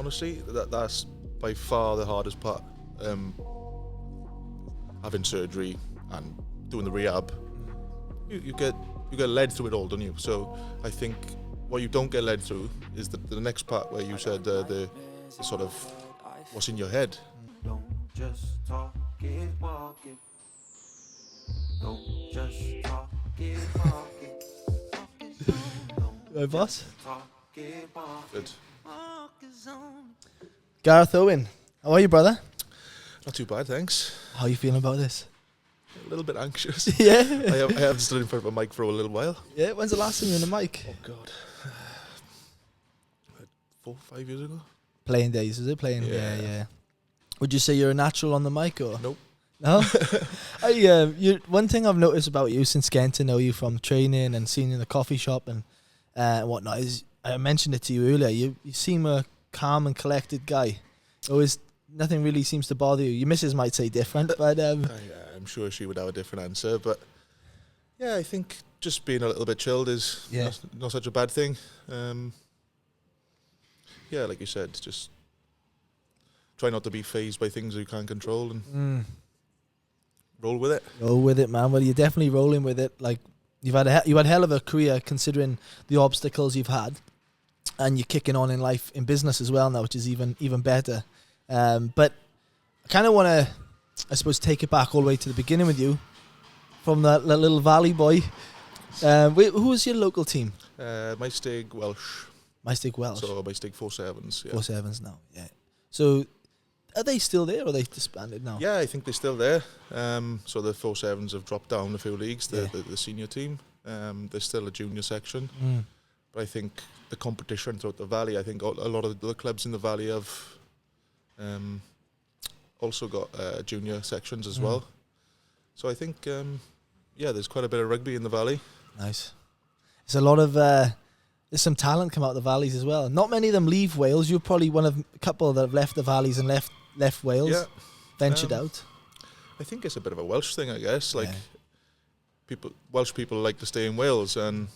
honestly, that's by far the hardest part. Having surgery and doing the rehab, you get led through it all, don't you? So I think what you don't get led through is the next part where you said the sort of what's in your head. Don't just talk it, walk it. Don't just talk it, walk it. Right, boss? Talk it, walk Good. Gareth Owen, how are you, brother? Not too bad, thanks. How are you feeling about this? A little bit anxious. Yeah. I haven't stood in front of a mic for a little while. Yeah, when's the last time you were on the mic? Oh God, 4 or 5 years ago. Playing days, is it? Playing? Yeah. Would you say you're a natural on the mic, or? Nope. No? One thing I've noticed about you since getting to know you from training and seeing you in the coffee shop and whatnot is, I mentioned it to you earlier, you seem a calm and collected guy. Always, nothing really seems to bother you. Your missus might say different, but... I'm sure she would have a different answer, but yeah, I think just being a little bit chilled is not such a bad thing. Yeah, like you said, just try not to be fazed by things you can't control and roll with it. Roll with it, man. Well, you're definitely rolling with it. Like, you had hell of a career considering the obstacles you've had, and you're kicking on in life, in business as well now, which is even better. But I kind of want to, I suppose, take it back all the way to the beginning with you, from that little valley boy. Who was your local team? My Stig Welsh. My Stig Welsh. So my Stig 4-7s. Yeah. 4-7s now. Yeah. So are they still there, or are they disbanded now? Yeah, I think they're still there. So the 4-7s have dropped down a few leagues. The senior team. There's still a junior section. But I think the competition throughout the valley, I think a lot of the clubs in the valley have also got junior sections as well. So I think, there's quite a bit of rugby in the valley. Nice. There's a lot of, there's some talent come out of the valleys as well. Not many of them leave Wales. You're probably one of a couple that have left the valleys and left Wales, ventured out. I think it's a bit of a Welsh thing, I guess. Like, Welsh people like to stay in Wales, and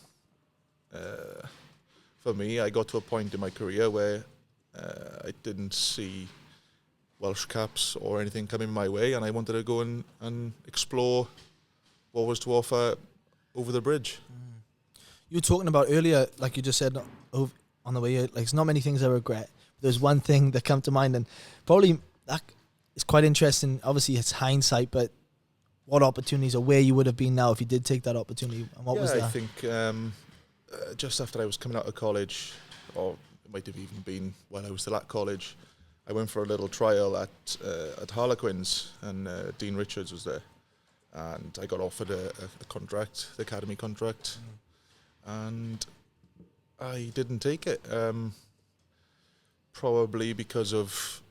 for me, I got to a point in my career where I didn't see Welsh caps or anything coming my way, and I wanted to go and explore what was to offer over the bridge. You were talking about earlier, like you just said on the way out, like, there's not many things I regret. There's one thing that come to mind, and probably that is quite interesting. Obviously, it's hindsight, but what opportunities, or where you would have been now if you did take that opportunity, and what was that? I think just after I was coming out of college, or it might have even been while I was still at college, I went for a little trial at Harlequins, and Dean Richards was there, and I got offered a contract, the academy contract, and I didn't take it, probably because of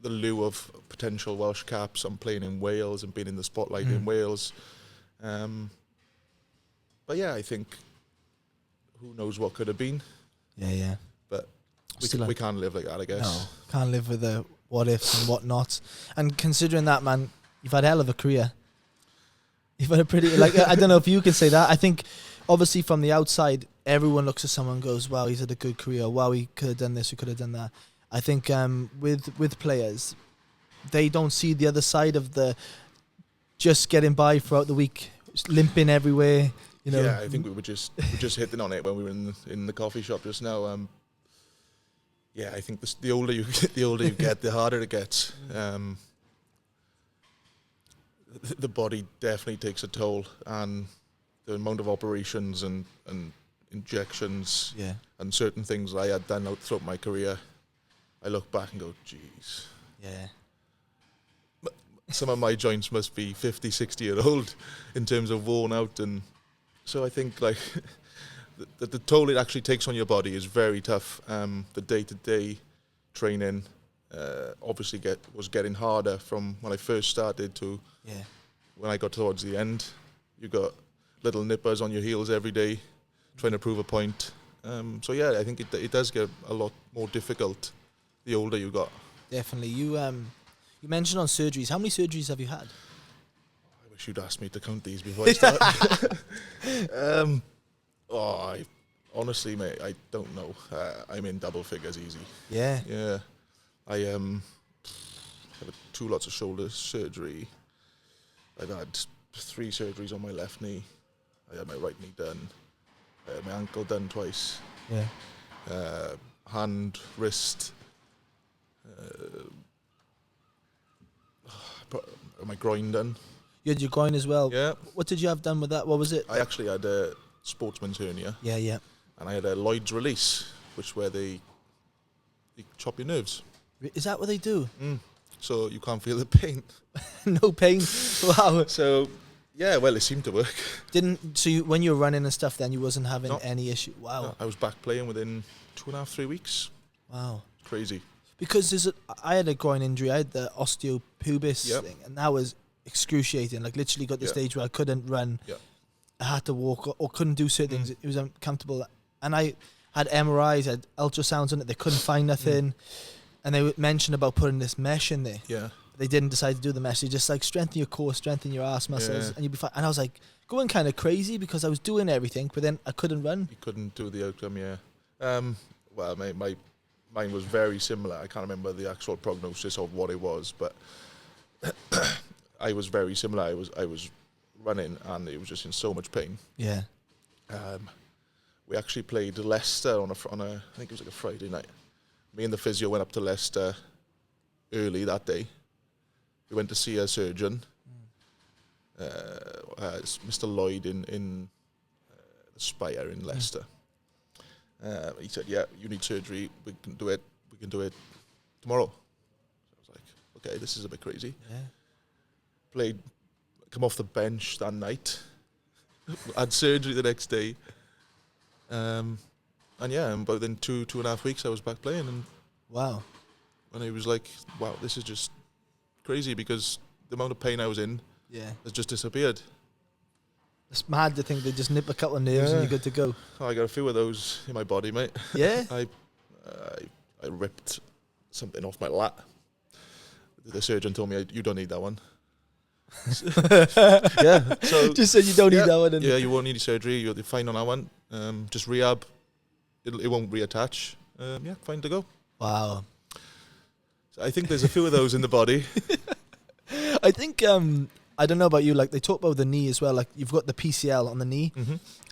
the lieu of potential Welsh caps. I'm playing in Wales and being in the spotlight in Wales, but yeah, I think who knows what could have been. Yeah. But we can't live like that, I guess. No, can't live with the what ifs and what nots. And considering that, man, you've had a hell of a career. You've had a pretty, like, I don't know if you can say that. I think, obviously, from the outside, everyone looks at someone and goes, wow, he's had a good career. Wow, he could have done this, he could have done that. I think with players, they don't see the other side of the just getting by throughout the week, limping everywhere. You know. Yeah, I think we were just hitting on it when we were in the coffee shop just now. I think the older you get, the harder it gets. The body definitely takes a toll, and the amount of operations and injections and certain things I had done throughout my career, I look back and go, geez. Yeah. Some of my joints must be 50, 60 years old in terms of worn out, and so I think like the toll it actually takes on your body is very tough. The day-to-day training obviously was getting harder from when I first started to when I got towards the end. You got little nippers on your heels every day trying to prove a point. I think it does get a lot more difficult the older you got. Definitely. You mentioned on surgeries. How many surgeries have you had? I wish you'd asked me to count these before I started. Honestly, mate, I don't know. I'm in double figures easy. Yeah. Yeah. I had 2 lots of shoulder surgery. I've had 3 surgeries on my left knee. I had my right knee done. I had my ankle done twice. Yeah. Hand, wrist, my groin done. You had your groin as well. Yeah. What did you have done with that? What was it? I actually had a sportsman's hernia. Yeah, yeah. And I had a Lloyd's release, which where they chop your nerves. Is that what they do? So you can't feel the pain. No pain. Wow. So, yeah, well, it seemed to work. When you were running and stuff, then you wasn't having No. any issue? Wow. No, I was back playing within 2.5, 3 weeks. Wow. Crazy. Because I had a groin injury. I had the osteopubis Yep. thing, and that was excruciating. Like, literally got to the Yeah. stage where I couldn't run. Yeah. I had to walk or couldn't do certain things. It was uncomfortable. And I had MRIs, had ultrasounds on it. They couldn't find nothing. And they mentioned about putting this mesh in there. Yeah. They didn't decide to do the mesh. They just like strengthen your core, strengthen your ass muscles, Yeah. and you'll be fine. And I was like going kind of crazy because I was doing everything, but then I couldn't run. You couldn't do the outcome, yeah. Well, mine was very similar. I can't remember the actual prognosis of what it was, but I was very similar. I was running and it was just in so much pain. Yeah. We actually played Leicester on a I think it was like a Friday night. Me and the physio went up to Leicester early that day. We went to see a surgeon, it's Mr. Lloyd in the Spire in Leicester. He said, "Yeah, you need surgery. We can do it. We can do it tomorrow." So I was like, "Okay, this is a bit crazy." Yeah. Come off the bench that night, had surgery the next day, and within 2.5 weeks I was back playing, and Wow. it was like, wow, this is just crazy because the amount of pain I was in Yeah. has just disappeared. It's mad to think they just nip a couple of nerves and you're good to go. Oh, I got a few of those in my body, mate. Yeah. I ripped something off my lat. The surgeon told me, you don't need that one. Yeah. So Just said you don't need that one. And yeah, you won't need surgery. You're fine on that one. Just rehab. It won't reattach. Yeah, fine to go. Wow. So I think there's a few of those in the body. I think I don't know about you. Like they talk about the knee as well. Like you've got the PCL on the knee,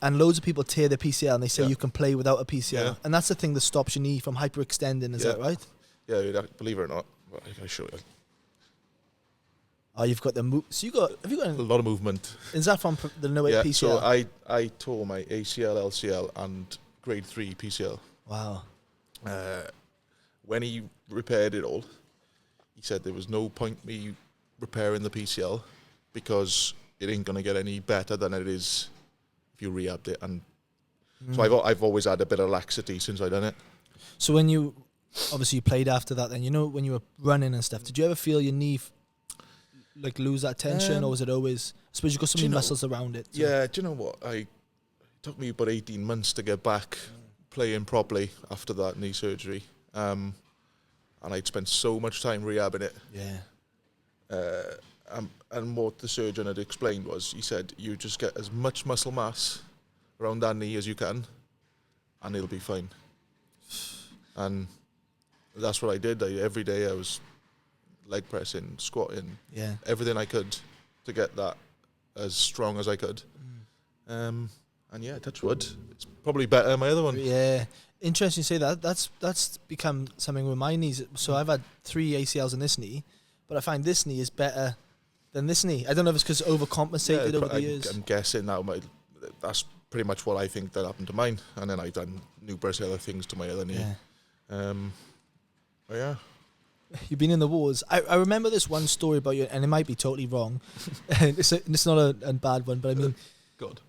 and loads of people tear their PCL and they say you can play without a PCL, Yeah. and that's the thing that stops your knee from hyperextending. Is Yeah. that right? Yeah, believe it or not. Well, I show you. Oh, you've got the so have you got? A lot of movement. Is that from the no weight Yeah, PCL? so I tore my ACL, LCL, and grade 3 PCL. Wow. When he repaired it all, he said there was no point me repairing the PCL because it ain't gonna get any better than it is if you rehabbed it. And so I've always had a bit of laxity since I done it. So when you obviously you played after that, then when you were running and stuff, did you ever feel your knee like lose that tension, or was it always? I suppose you've got so many muscles around it. So. Yeah, do you know what? It took me about 18 months to get back playing properly after that knee surgery. And I'd spent so much time rehabbing it. Yeah. And what the surgeon had explained was, he said, you just get as much muscle mass around that knee as you can, and it'll be fine. And that's what I did. Every day I was leg pressing, squatting, everything I could to get that as strong as I could. And yeah, touch wood. It's probably better than my other one. Yeah. Interesting you say that. That's become something with my knees. So I've had 3 ACLs in this knee, but I find this knee is better than this knee. I don't know if it's because it's overcompensated over the years. I'm guessing now that's pretty much what I think that happened to mine. And then I've done numerous other things to my other knee. Yeah. But yeah. You've been in the wars. I remember this one story about you, and it might be totally wrong. It's not a bad one, but I mean, God.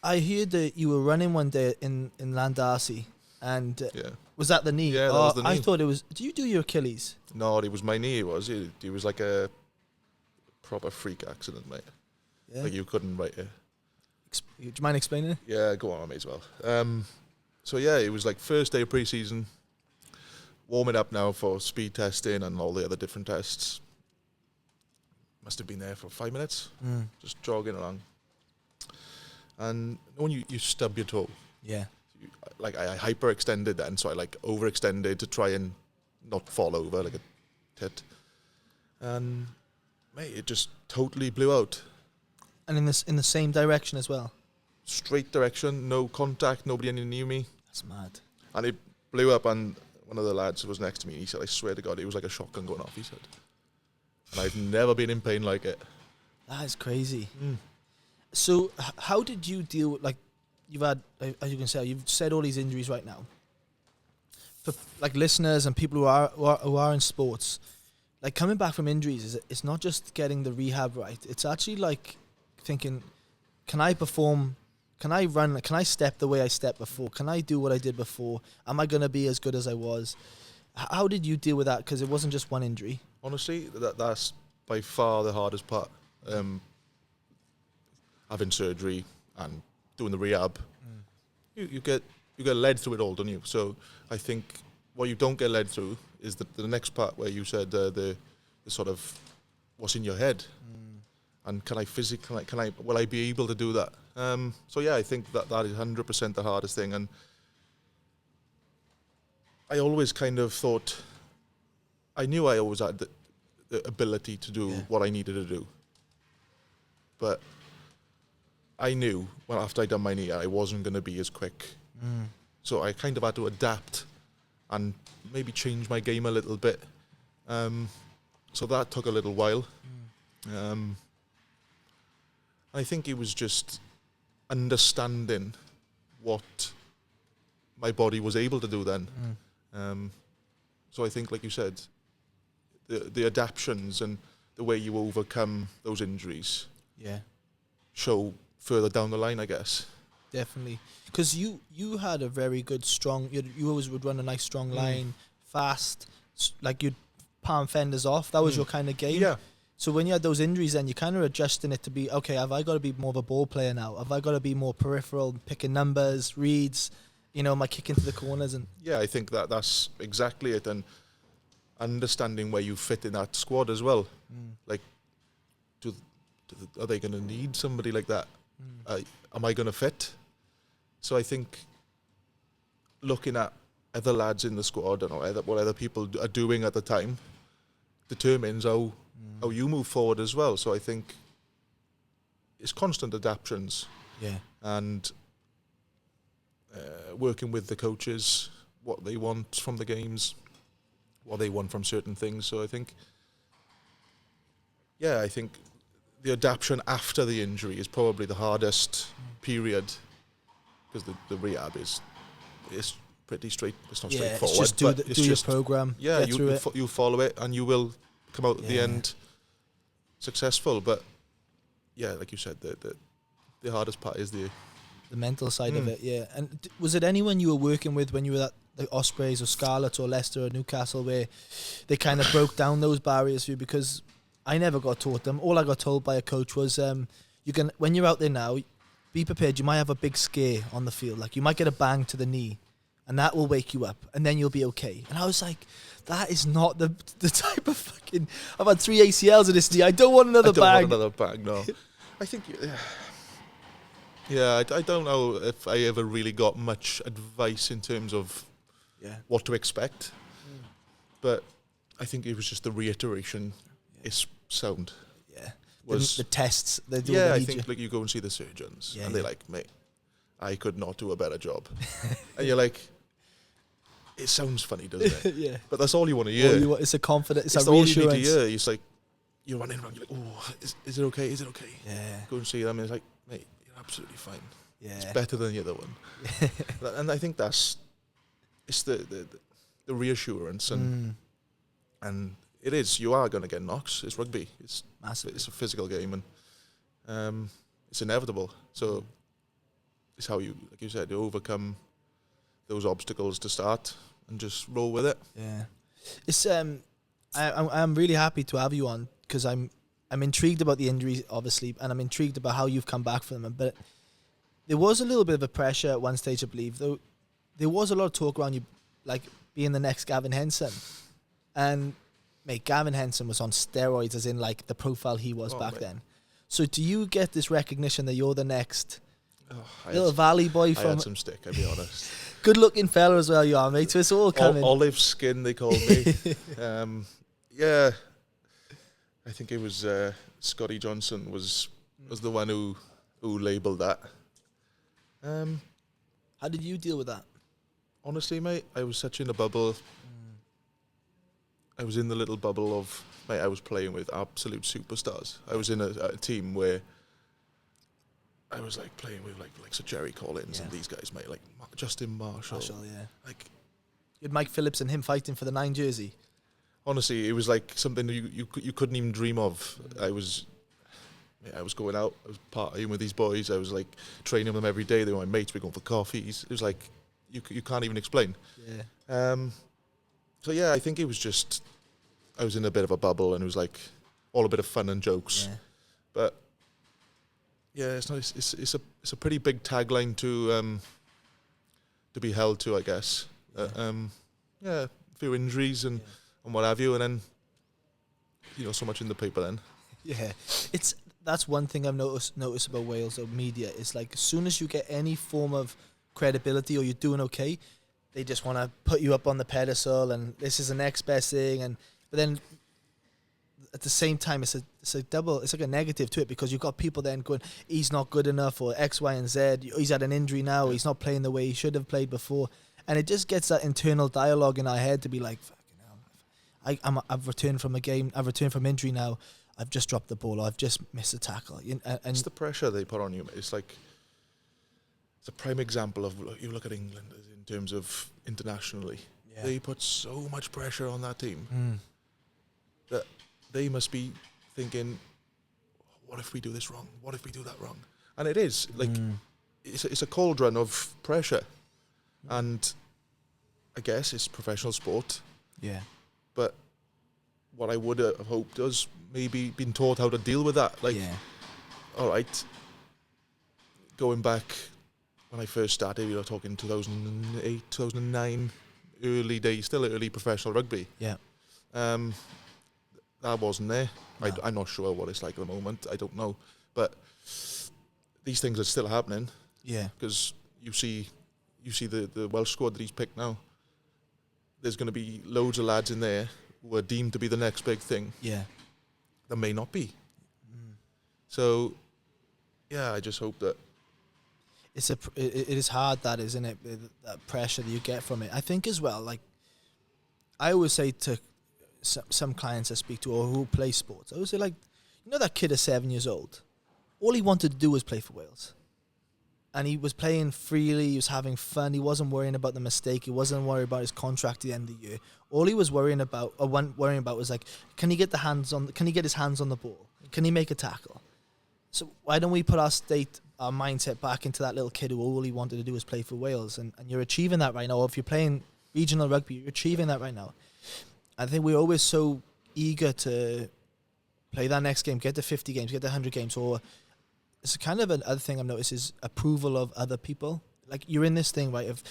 I heard that you were running one day in Landarcy, and Yeah. was that the knee? Yeah, that was the I knee. thought it was. Do you do your Achilles? No, it was my knee. It was like a proper freak accident, mate. Yeah. Like you couldn't write it. Do you mind explaining it? Yeah, go on, I may as well. So yeah, it was like first day of pre-season, warming up now for speed testing and all the other different tests. Must have been there for 5 minutes, just jogging along. And when you stub your toe, Yeah. Like I hyperextended then, so I like overextended to try and not fall over like a tit. And mate, it just totally blew out. And in the same direction as well. Straight direction, no contact, nobody near me. That's mad. And it blew up, and one of the lads who was next to me, he said, I swear to God, it was like a shotgun going off, he said. And I've never been in pain like it. That is crazy. So how did you deal with, like, you've had, as you can say, you've said all these injuries right now. For like listeners and people who are in sports, like coming back from injuries, it's not just getting the rehab right. It's actually like thinking, can I perform? Can I run? Can I step the way I stepped before? Can I do what I did before? Am I going to be as good as I was? How did you deal with that? Because it wasn't just one injury. Honestly, that's by far the hardest part. Having surgery and doing the rehab, you get led through it all, don't you? So I think what you don't get led through is the next part where you said the sort of what's in your head, and will I be able to do that? So yeah, I think that is 100% the hardest thing, and I always kind of thought, I knew I always had the ability to do what I needed to do, but I knew after I'd done my knee, I wasn't going to be as quick. So I kind of had to adapt and maybe change my game a little bit. So that took a little while. I think it was just understanding what my body was able to do then. So I think, like you said, the adaptions and the way you overcome those injuries show further down the line, I guess. Definitely. Because you had a very good, strong, you always would run a nice strong line, fast, like you'd palm fenders off. That was your kind of game. Yeah. So when you had those injuries, then you're kind of adjusting it to be, okay, have I got to be more of a ball player now? Have I got to be more peripheral, picking numbers, reads, my kick into the corners? And yeah, I think that's exactly it. And understanding where you fit in that squad as well. Like, are they going to need somebody like that? Am I going to fit? So I think looking at other lads in the squad and what other people are doing at the time determines how you move forward as well. So I think it's constant adaptations. Yeah. And working with the coaches, what they want from the games, what they want from certain things. So I think the adaptation after the injury is probably the hardest period, because the rehab is pretty straight. It's not straightforward. It's just do your program. Yeah, you follow it and you will come out at the end successful. But yeah, like you said, the hardest part is the mental side of it. Yeah. And was it anyone you were working with when you were at the Ospreys or Scarlets or Leicester or Newcastle where they kind of broke down those barriers for you? Because I never got taught them. All I got told by a coach was, when you're out there now, be prepared. You might have a big scare on the field. Like you might get a bang to the knee, and that will wake you up, and then you'll be okay. And I was like, that is not the type of fucking. I've had 3 ACLs in this knee. I don't want another bang. I don't want another bang. No, I think. Yeah, I don't know if I ever really got much advice in terms of what to expect, but I think it was just the reiteration. Is sound. Yeah. The tests they do. Yeah, I think like you go and see the surgeons and they're like, mate, I could not do a better job. And you're like, it sounds funny, doesn't it? Yeah. But that's all you want to hear. It's a confidence. It's a all reassurance. you need to hear. It's like you're running around. You're like, oh, is it okay? Is it okay? Yeah. Go and see them. And it's like, mate, you're absolutely fine. Yeah. It's better than the other one. And I think it's the reassurance and. It is. You are going to get knocks. It's rugby. It's massive. It's a physical game, and it's inevitable. So it's how you, like you said, you overcome those obstacles to start and just roll with it. Yeah, it's. I'm really happy to have you on because I'm intrigued about the injuries, obviously, and I'm intrigued about how you've come back from them. But there was a little bit of a pressure at one stage, I believe. Though there was a lot of talk around you, like being the next Gavin Henson, and. Mate, Gavin Henson was on steroids, as in like the profile he was back then. So do you get this recognition that you're the next Little valley boy I from had some stick, I'll be honest. good looking fella as well, you are, mate. So it's all coming. Olive skin, they called me. Yeah, I think it was Scotty Johnson was the one who labelled that. How did you deal with that? Honestly, mate, I was such in a bubble. I was in the little bubble of, mate, I was playing with absolute superstars. I was in a team where I was like playing with like Sir Jerry Collins and these guys, mate, like Justin Marshall. Yeah. Like, You had Mike Phillips and him fighting for the 9 jersey. honestly, it was like something that you couldn't even dream of. I was going out, I was partying with these boys. I was like training with them every day. They were my mates. We were going for coffees. It was like you can't even explain. Yeah. So yeah, I think it was just I was in a bit of a bubble, and it was like all a bit of fun and jokes. Yeah. But yeah, it's not. It's a pretty big tagline to be held to, I guess. Yeah, a few injuries and what have you, and then so much in the paper then. Yeah, that's one thing I've noticed about Wales or media. It's like as soon as you get any form of credibility or you're doing okay, they just want to put you up on the pedestal and this is the next best thing. But then at the same time, it's like a negative to it, because you've got people then going, he's not good enough, or X, Y, and Z. He's had an injury now. He's not playing the way he should have played before, and it just gets that internal dialogue in our head to be like, fucking hell, I've returned from a game. I've returned from injury now. I've just dropped the ball. Or I've just missed a tackle. And it's the pressure they put on you. It's like it's a prime example of, you look at England in terms of internationally. Yeah. They put so much pressure on that team that they must be thinking, what if we do this wrong? What if we do that wrong? And it is like it's a cauldron of pressure, and I guess it's professional sport. Yeah. But what I would have hoped was maybe been taught how to deal with that. Like, all right, going back when I first started, talking 2008, 2009, early days, still early professional rugby. Yeah. That wasn't there. No. I'm not sure what it's like at the moment. I don't know. But these things are still happening. Yeah. Because you see the Welsh squad that he's picked now. There's going to be loads of lads in there who are deemed to be the next big thing. Yeah. That may not be. So, yeah, I just hope that. It is hard, that, isn't it? That pressure that you get from it. I think as well, like, I always say to some clients I speak to or who play sports, I always say, like, that kid is 7 years old. All he wanted to do was play for Wales. And he was playing freely, he was having fun, he wasn't worrying about the mistake, he wasn't worried about his contract at the end of the year. All he was worrying about was like, can he get his hands on the ball? Can he make a tackle? So why don't we put our mindset back into that little kid who all he wanted to do was play for Wales? And you're achieving that right now. Or if you're playing regional rugby, you're achieving that right now. I think we're always so eager to play that next game, get to 50 games, get to 100 games, or it's kind of another thing I've noticed is approval of other people. Like, you're in this thing, right, of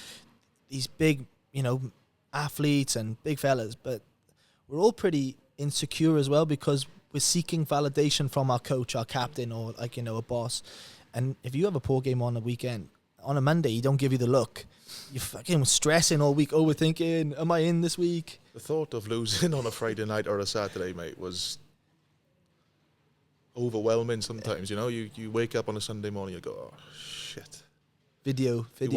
these big, athletes and big fellas, but we're all pretty insecure as well, because we're seeking validation from our coach, our captain, or a boss. And if you have a poor game on a weekend, on a Monday, he don't give you the look. You're fucking stressing all week, overthinking, am I in this week? The thought of losing on a Friday night or a Saturday, mate, was overwhelming sometimes. You wake up on a Sunday morning, you go, oh shit. Video. The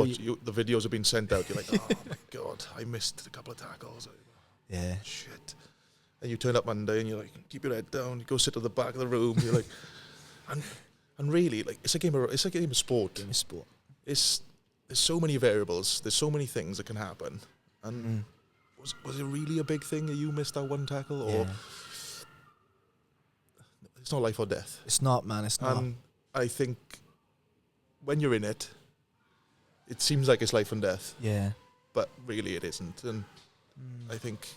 videos have been sent out. You're like, oh my god, I missed a couple of tackles. Yeah. Shit. And you turn up Monday and you're like, keep your head down. You go sit at the back of the room. You're like, and really, like, it's a game of sport. Game of sport. There's so many variables. There's so many things that can happen. And was it really a big thing that you missed that one tackle, or? It's not life or death. It's not, man. It's not. And I think when you're in it, it seems like it's life and death. Yeah. But really it isn't. And I think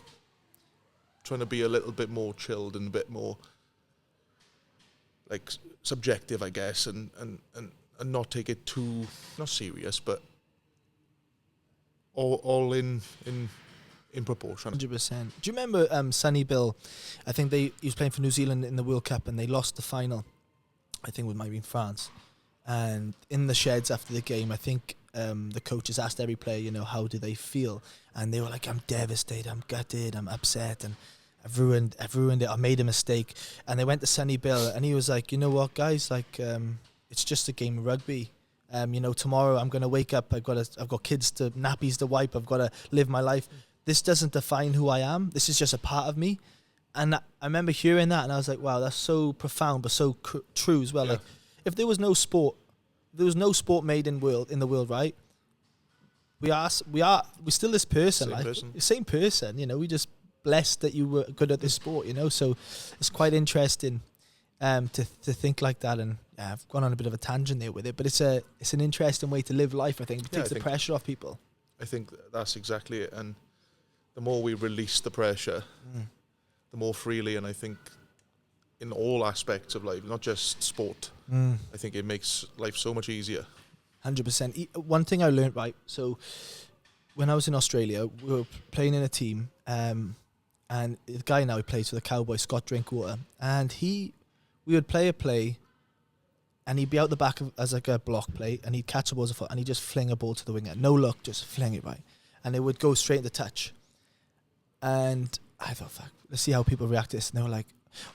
trying to be a little bit more chilled and a bit more like subjective, I guess, and not take it too, not serious, but all in proportion. 100%. Do you remember Sonny Bill? I think he was playing for New Zealand in the World Cup and they lost the final. I think it might have been France. And in the sheds after the game, I think the coaches asked every player, you know, how do they feel? And they were like, I'm devastated, I'm gutted, I'm upset, and I've ruined it, I made a mistake. And they went to Sonny Bill, and he was like, you know what, guys, like, it's just a game of rugby. You know, tomorrow I'm going to wake up, I've got kids to, nappies to wipe, I've got to live my life. This doesn't define who I am. This is just a part of me. And I remember hearing that, and I was like, wow, that's so profound, but so true as well. Yeah. Like, if there was no sport made in the world, right? We're still this person, same person. You know, we just blessed that you were good at this sport. You know, so it's quite interesting to think like that. And I've gone on a bit of a tangent there with it, but it's an interesting way to live life. I think it takes the pressure off people. I think that's exactly it. And the more we release the pressure, the more freely, and I think in all aspects of life, not just sport, I think it makes life so much easier. 100%. One thing I learned, right, so when I was in Australia, we were playing in a team, and the guy now, he plays for the Cowboys, Scott Drinkwater, and we would play a play, and he'd be out the back as like a block play, and he'd catch a ball as a foot, and he'd just fling a ball to the winger. No look, just fling it, right? And it would go straight into touch. And I thought, fuck, let's see how people react to this. And they were like,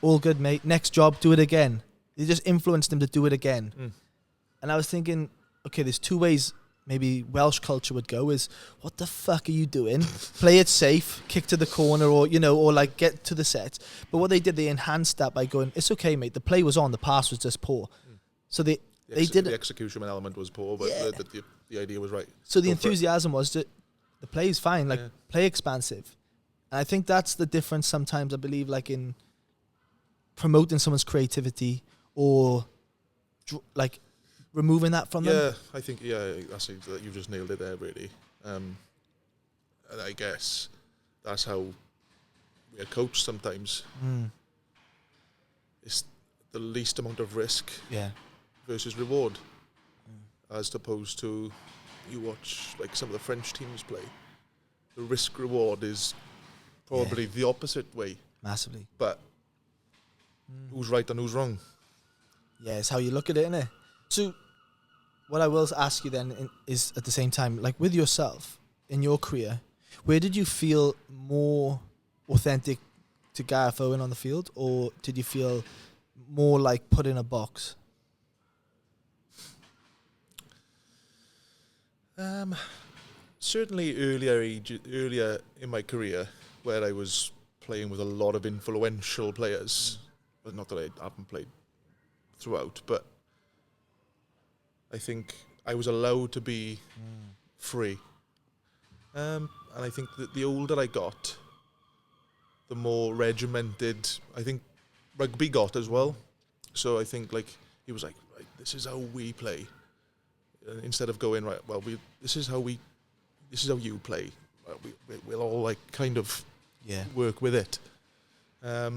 all good, mate, next job, do it again. They just influenced him to do it again. And I was thinking, okay, there's two ways maybe Welsh culture would go is, what the fuck are you doing? Play it safe, kick to the corner, or, you know, or like get to the set. But what they did, they enhanced that by going, it's okay, mate, the play was on, the pass was just poor. So they did the execution element was poor, but the idea was right. So the enthusiasm was that the play is fine, like play expansive. And I think that's the difference sometimes, I believe, like in promoting someone's creativity or like removing that from them. Yeah, I think, that's it, you just nailed it there, really. And I guess that's how we are coached sometimes. It's the least amount of risk versus reward, as opposed to you watch like some of the French teams play. The risk reward is probably the opposite way. Massively. But who's right and who's wrong? Yeah, it's how you look at it, innit? So what I will ask you then is at the same time, like with yourself, in your career, where did you feel more authentic to Gareth Owen on the field, or did you feel more like put in a box? Certainly earlier in my career, where I was playing with a lot of influential players, but not that I haven't played throughout, but I think I was allowed to be free. And I think that the older I got, the more regimented I think rugby got as well. So I think like he was like, right, this is how we play. Instead of going, right, well, this is how you play. We'll all like kind of work with it. I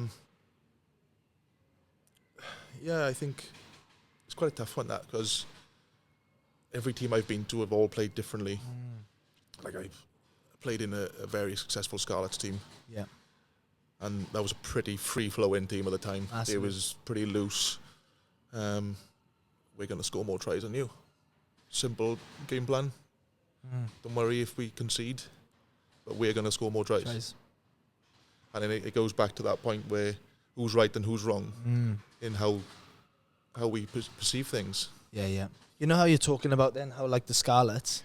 think it's quite a tough one, that, because every team I've been to have all played differently. Like I've played in a very successful Scarlets team. Yeah. And that was a pretty free-flowing team at the time. It was pretty loose. We're going to score more tries than you. Simple game plan. Don't worry if we concede, but we're going to score more tries. And then it goes back to that point where who's right and who's wrong in how we perceive things. Yeah. You know how you're talking about then, how like the Scarlets,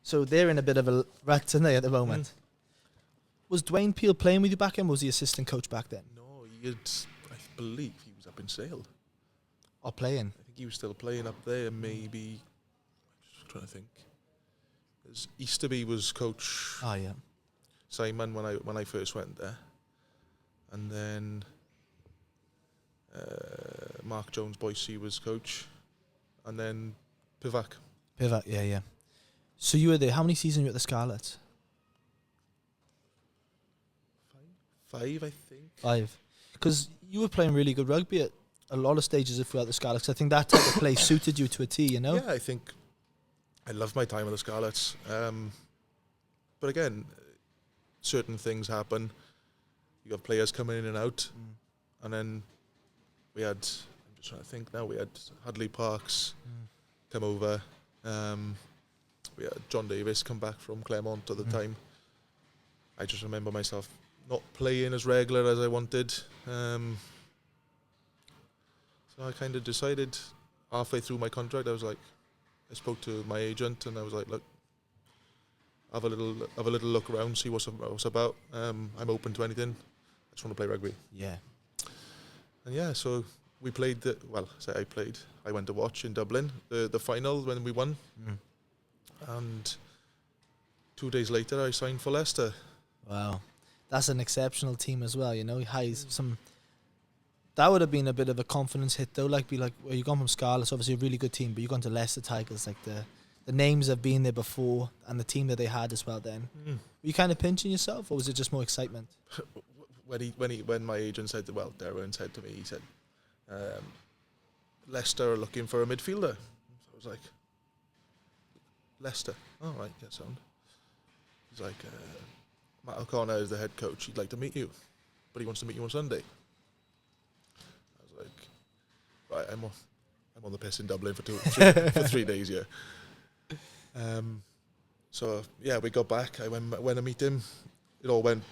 so they're in a bit of a rut, aren't they, at the moment? Was Dwayne Peel playing with you back then? Was he assistant coach back then? No, I believe he was up in Sale. Or playing? I think he was still playing up there, maybe. I'm just trying to think. Easterby was coach. Oh, yeah. Simon when I first went there. And then Mark Jones Boyce was coach. And then Pivac, yeah. So you were there. How many seasons were you at the Scarlets? 5, I think. 5. Because you were playing really good rugby at a lot of stages throughout the Scarlets. I think that type of play suited you to a T, you know? Yeah, I think I loved my time at the Scarlets. But again, certain things happen. You have players coming in and out. And then we had, I'm just trying to think now. We had Hadley Parks come over. We had John Davis come back from Claremont at the time. I just remember myself not playing as regular as I wanted. So I kind of decided halfway through my contract, I spoke to my agent and I was like, look, have a little look around, see what's about. I'm open to anything. I just want to play rugby. Yeah. And yeah, so we played I went to watch in Dublin the final when we won. And 2 days later I signed for Leicester. Wow. That's an exceptional team as well, you know. That would have been a bit of a confidence hit though, well, you've gone from Scarlets, obviously a really good team, but you've gone to Leicester Tigers, like the names have been there before and the team that they had as well then. Were you kind of pinching yourself or was it just more excitement? When my agent said, Darren said to me, he said, Leicester are looking for a midfielder. So I was like, Leicester? Oh, right, yeah, sound. He's like, Matt O'Connor is the head coach. He'd like to meet you, but he wants to meet you on Sunday. I was like, right, I'm on the piss in Dublin for 3 days, yeah. So yeah, we got back. I went to meet him. It all went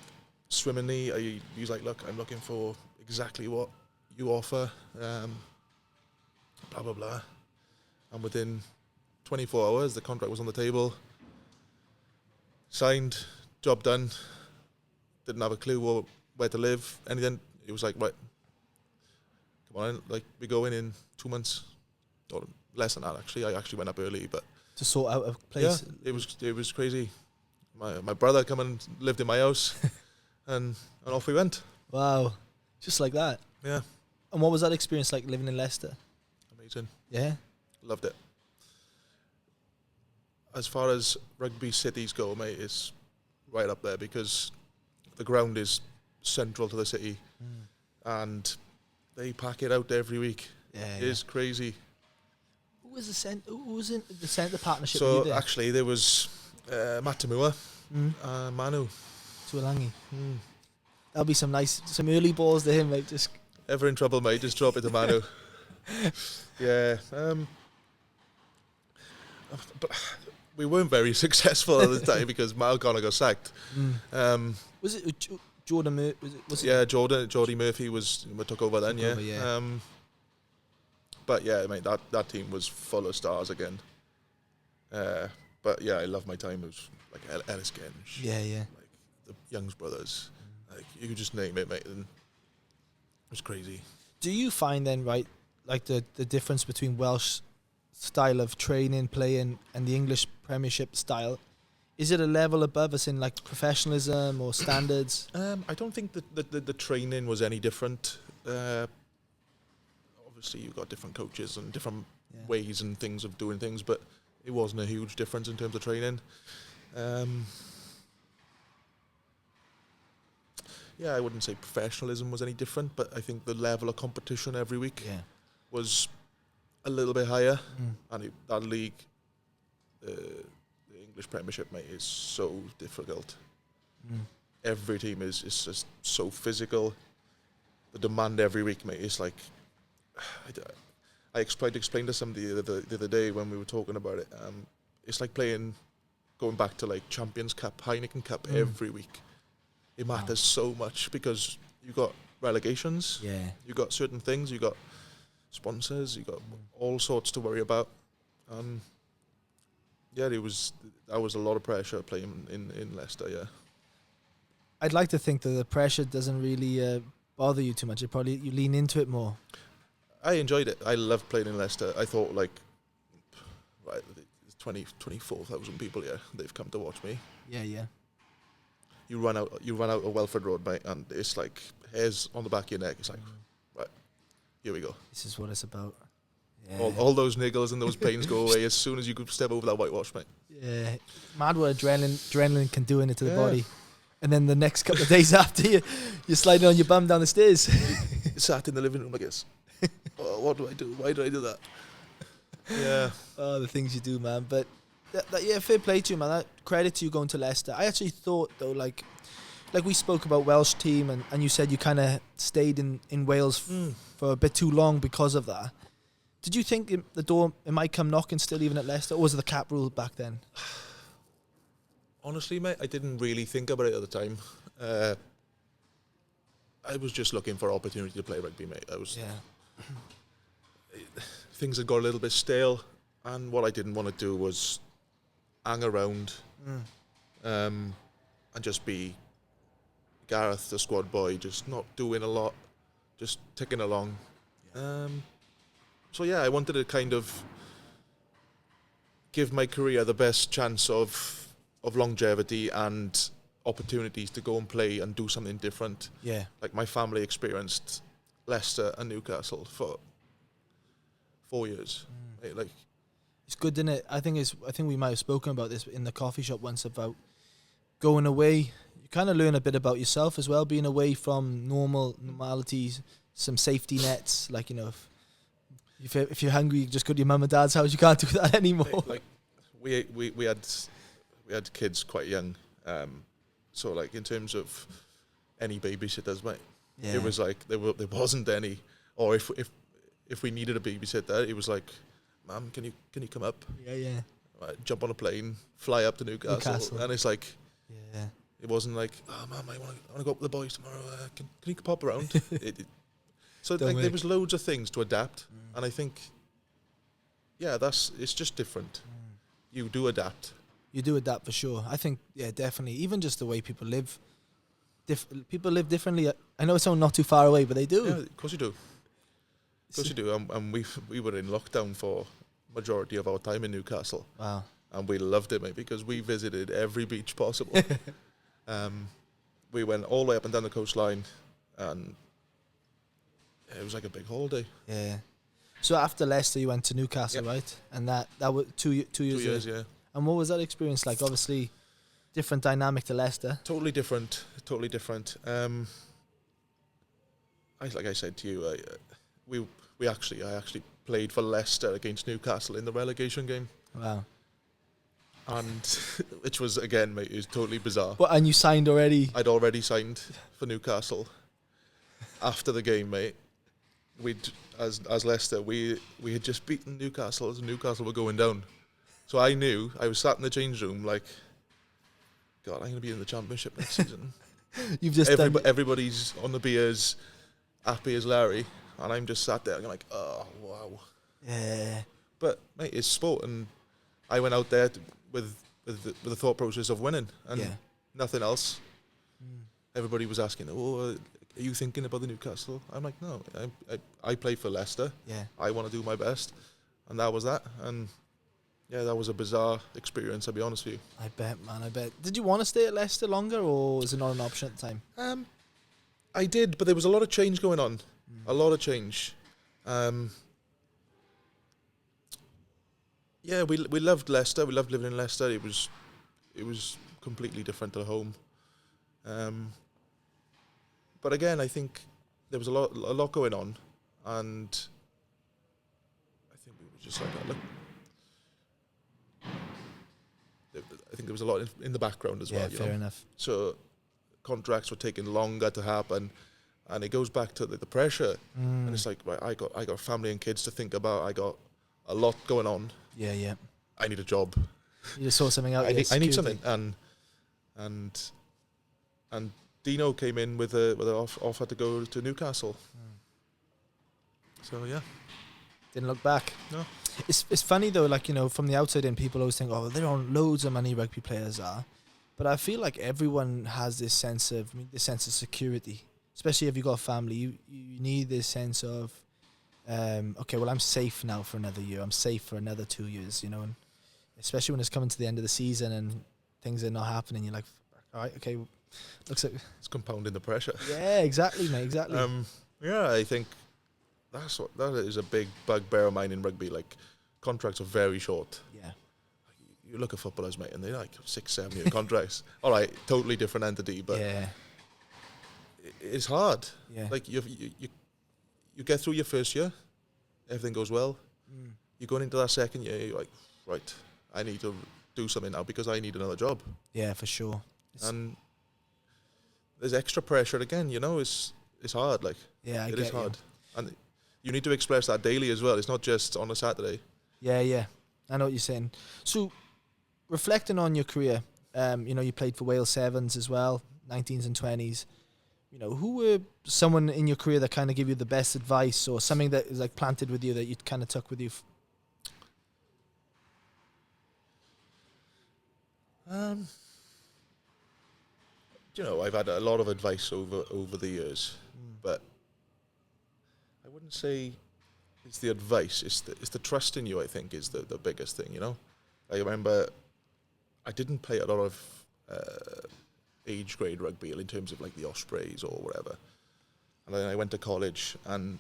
swimmingly. He was like, look, I'm looking for exactly what you offer. Blah blah blah. And within 24 hours, the contract was on the table. Signed, job done. Didn't have a clue where to live, anything. It was like, right, come on, like we go in 2 months, or less than that actually. I actually went up early, but to sort out a place. Yeah, it was crazy. My brother come and lived in my house, and off we went. Wow, just like that. Yeah. And what was that experience like living in Leicester? Amazing. Yeah. Loved it. As far as rugby cities go, mate, it's right up there because the ground is central to the city, and they pack it out every week. Yeah, it's crazy. Who was in the centre partnership? So actually, there was Matt Tamua, Manu Tuolangi. That'll be some early balls to him, mate. Just ever in trouble, mate. Just drop it to Manu. Yeah. But we weren't very successful at the time because Mal O'Connor got sacked. Was it Jordan Murphy? Geordie Murphy took over then. Yeah. But yeah, mate, that team was full of stars again. But yeah, I love my time. It was like Ellis Genge. Yeah. Like the Youngs brothers. Like you could just name it, mate. And it was crazy. Do you find then, right, like the difference between Welsh style of training, playing, and the English Premiership style? Is it a level above us in like professionalism or standards? I don't think that the training was any different. Obviously, you've got different coaches and different ways and things of doing things, but it wasn't a huge difference in terms of training. Yeah, I wouldn't say professionalism was any different, but I think the level of competition every week was a little bit higher. And that league, the English Premiership, mate, is so difficult. Every team is just so physical. The demand every week, mate, is like... I tried to explain to somebody the other day when we were talking about it. It's like going back to like Champions Cup, Heineken Cup every week. It matters so much because you got relegations, you got certain things, you got sponsors, you got all sorts to worry about. That was a lot of pressure playing in Leicester. Yeah, I'd like to think that the pressure doesn't really bother you too much. You lean into it more. I enjoyed it. I loved playing in Leicester. I thought like, right, 24,000 people here. They've come to watch me. Yeah. You run out of Welford Road, mate, and it's like hairs on the back of your neck. It's like, right, here we go. This is what it's about. Yeah. All those niggles and those pains go away as soon as you could step over that whitewash, mate. Yeah, mad what adrenaline can do in it to the body. And then the next couple of days after, you're sliding on your bum down the stairs. Sat in the living room, I guess. What do I do? Why do I do that? Yeah. Oh, the things you do, man. But fair play to you, man. Credit to you going to Leicester. I actually thought, though, like, like we spoke about Welsh team, and you said you kind of stayed in Wales for a bit too long because of that. Did you think the door it might come knocking still even at Leicester, or was it the cap rule back then? Honestly, mate, I didn't really think about it at the time. I was just looking for opportunity to play rugby, mate. Things had got a little bit stale, and what I didn't want to do was hang around and just be Gareth, the squad boy, just not doing a lot, just ticking along. So yeah, I wanted to kind of give my career the best chance of longevity and opportunities to go and play and do something different. Yeah. Like my family experienced Leicester and Newcastle for 4 years. Like it's good, isn't it? I think we might have spoken about this in the coffee shop once about going away. You kind of learn a bit about yourself as well, being away from normalities, some safety nets. Like, you know, if you're hungry, you just go to your mum and dad's house. You can't do that anymore. Like we had kids quite young, so like in terms of any babysitters, mate, it was like there wasn't any. Or if we needed a babysitter, it was like, Mum, can you come up? Yeah. Jump on a plane, fly up to Newcastle. And it's like, it wasn't like, oh Mum, I want to go up with the boys tomorrow. Can you pop around? So like, there was loads of things to adapt, and I think, it's just different. You do adapt. You do adapt for sure. I think, definitely. Even just the way people live. People live differently. I know it's not too far away, but they do. Yeah, of course you do. Of course you do. And we were in lockdown for majority of our time in Newcastle. Wow. And we loved it, mate, because we visited every beach possible. We went all the way up and down the coastline, and it was like a big holiday. Yeah. So after Leicester, you went to Newcastle, right? And that was 2 years. 2 years, yeah. And what was that experience like? Obviously, different dynamic to Leicester. Totally different. Like I said to you, I actually played for Leicester against Newcastle in the relegation game. Wow. And which was, again, mate, it was totally bizarre. But and you signed already? I'd already signed for Newcastle. After the game, mate, as Leicester, we had just beaten Newcastle, and Newcastle were going down. So I knew, I was sat in the change room like, God, I'm going to be in the Championship next season. You've just everybody's on the beers, happy as Larry, and I'm just sat there and I'm like, oh, wow. Yeah. But, mate, it's sport, and I went out there with the thought process of winning, and nothing else. Everybody was asking, are you thinking about the Newcastle? I'm like, no, I play for Leicester. Yeah. I want to do my best, and that was that. And yeah, that was a bizarre experience, I'll be honest with you. I bet, man, I bet. Did you want to stay at Leicester longer, or was it not an option at the time? I did, but there was a lot of change going on. A lot of change. Yeah, we loved Leicester. We loved living in Leicester. It was completely different to home. But again, I think there was a lot going on, and I think we were just like, look. I think there was a lot in the background as well. Yeah, fair enough. So contracts were taking longer to happen, and it goes back to the pressure. And it's like, right, I got family and kids to think about. I got a lot going on. Yeah. I need a job. You just sort something out. I need something. And Dino came in with an offer to go to Newcastle. So yeah, didn't look back. No. It's funny though, like, you know, from the outside in, people always think, oh, they're on loads of money, rugby players are. But I feel like everyone has this sense of security, especially if you've got a family. You need this sense of, okay, well, I'm safe now for another year. I'm safe for another 2 years, you know, and especially when it's coming to the end of the season and things are not happening, you're like, all right, okay, looks like it's compounding the pressure. Yeah, exactly, mate, exactly. Yeah, I think that is a big bugbear of mine in rugby. Like, contracts are very short. Yeah. You look at footballers, mate, and they're like 6-7 year contracts. All right, totally different entity, but it's hard. Yeah. Like you get through your first year, everything goes well. You're going into that second year, you're like, right, I need to do something now because I need another job. Yeah, for sure. And there's extra pressure again. It's hard. Like Yeah, I it get is you. hard, and you need to express that daily as well. It's not just on a Saturday. Yeah. I know what you're saying. So, reflecting on your career, you played for Wales Sevens as well, 19s and 20s. Who were someone in your career that kind of gave you the best advice, or something that is like planted with you that you kind of took with you? I've had a lot of advice over the years, but I wouldn't say it's the advice. It's the trust in you. I think is the biggest thing. I remember I didn't play a lot of age grade rugby in terms of like the Ospreys or whatever, and then I went to college, and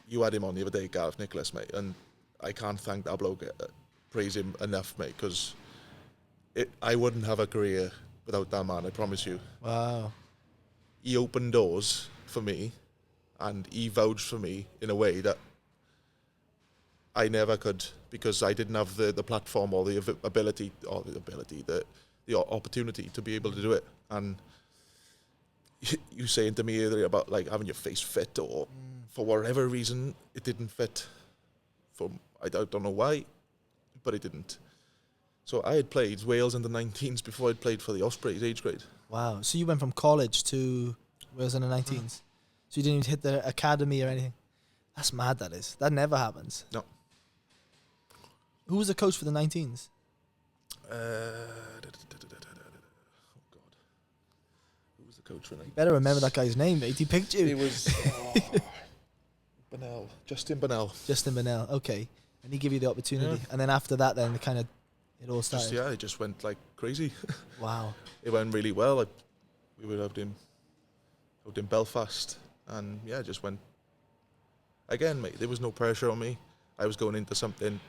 you had him on the other day, Gareth Nicholas, mate, and I can't thank that bloke, praise him enough, mate, because I wouldn't have a career without that man, I promise you. Wow. He opened doors for me, and he vouched for me in a way that I never could, because I didn't have the platform or the opportunity to be able to do it. And you saying to me earlier about like having your face fit, or for whatever reason it didn't fit. I don't know why, but it didn't. So I had played Wales in the 19s before I'd played for the Ospreys age grade. Wow. So you went from college to Wales in the 19s. So you didn't even hit the academy or anything. That's mad. That is. That never happens. No. Who was the coach for the 19s? Oh God, who was the coach for 19s? Better remember that guy's name, mate. He picked you. It was Bonnell, Justin Bonnell. Justin Bonnell. Okay. And he gave you the opportunity. Yeah. And then after that, then it all started. It just went like crazy. Wow. It went really well. We were out in Belfast, and it just went. Again, mate, there was no pressure on me. I was going into something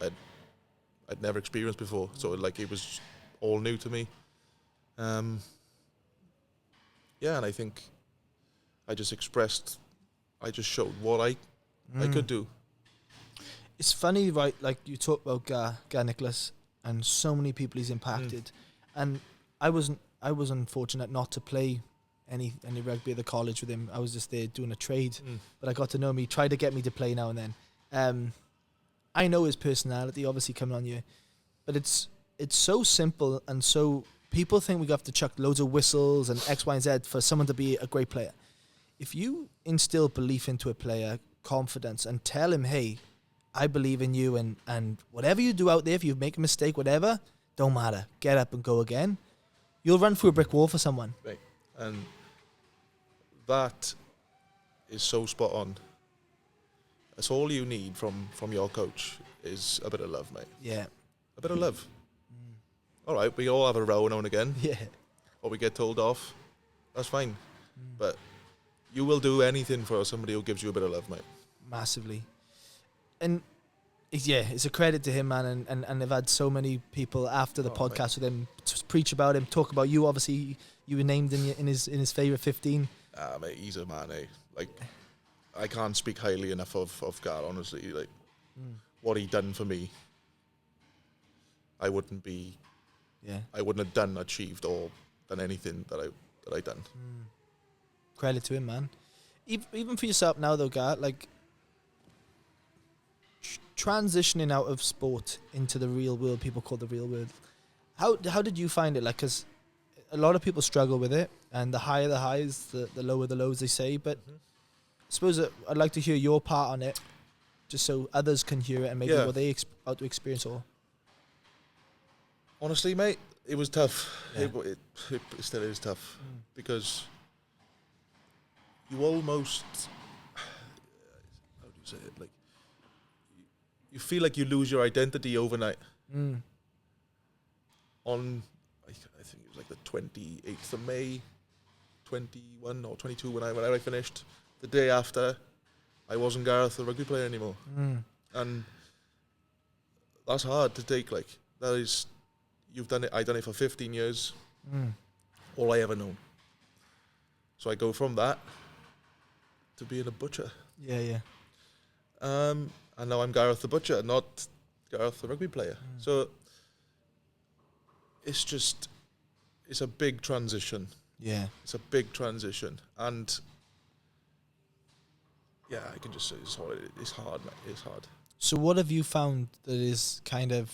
I'd never experienced before, so it was all new to me. And I think I just showed what I could do. It's funny, right? Like you talk about Gar Nicholas and so many people he's impacted, and I was unfortunate not to play any rugby at the college with him. I was just there doing a trade, but I got to know him. He tried to get me to play now and then. I know his personality, obviously coming on you, but it's so simple, and so people think we have to chuck loads of whistles and X, Y, and Z for someone to be a great player. If you instill belief into a player, confidence, and tell him, hey, I believe in you, and whatever you do out there, if you make a mistake, whatever, don't matter. Get up and go again. You'll run through a brick wall for someone. Right. And that is so spot on. That's all you need from your coach is a bit of love, mate. Yeah. A bit of love. All right, we all have a row now and again. Yeah. Or we get told off. That's fine. But you will do anything for somebody who gives you a bit of love, mate. Massively. And it's a credit to him, man. And they've had so many people after the podcast with him to preach about him, talk about you. Obviously, you were named in his favourite 15. Mate, he's a man, eh? Like, I can't speak highly enough of Gar, honestly. Like, what he done for me, I wouldn't have achieved or done anything that I done. Credit to him, man. Even for yourself now, though, Gar, like, transitioning out of sport into the real world, people call the real world. How did you find it? Like, because a lot of people struggle with it, and the higher the highs, the lower the lows, they say. But I suppose I'd like to hear your part on it, just so others can hear it and maybe what they about to experience. Or honestly, mate, it was tough. Yeah. It still is tough because you almost, how do you say it? Like, you feel like you lose your identity overnight. On, I think it was like the 28th of May, 21 or 22 when I finished. The day after, I wasn't Gareth, the rugby player, anymore. And that's hard to take. Like, that is, you've done it. I done it for 15 years. All I ever known. So I go from that to being a butcher. Yeah. And now I'm Gareth the butcher, not Gareth the rugby player. So it's a big transition. Yeah. It's a big transition, and yeah, I can just say it's hard. It's hard, mate. It's hard. So what have you found that is kind of,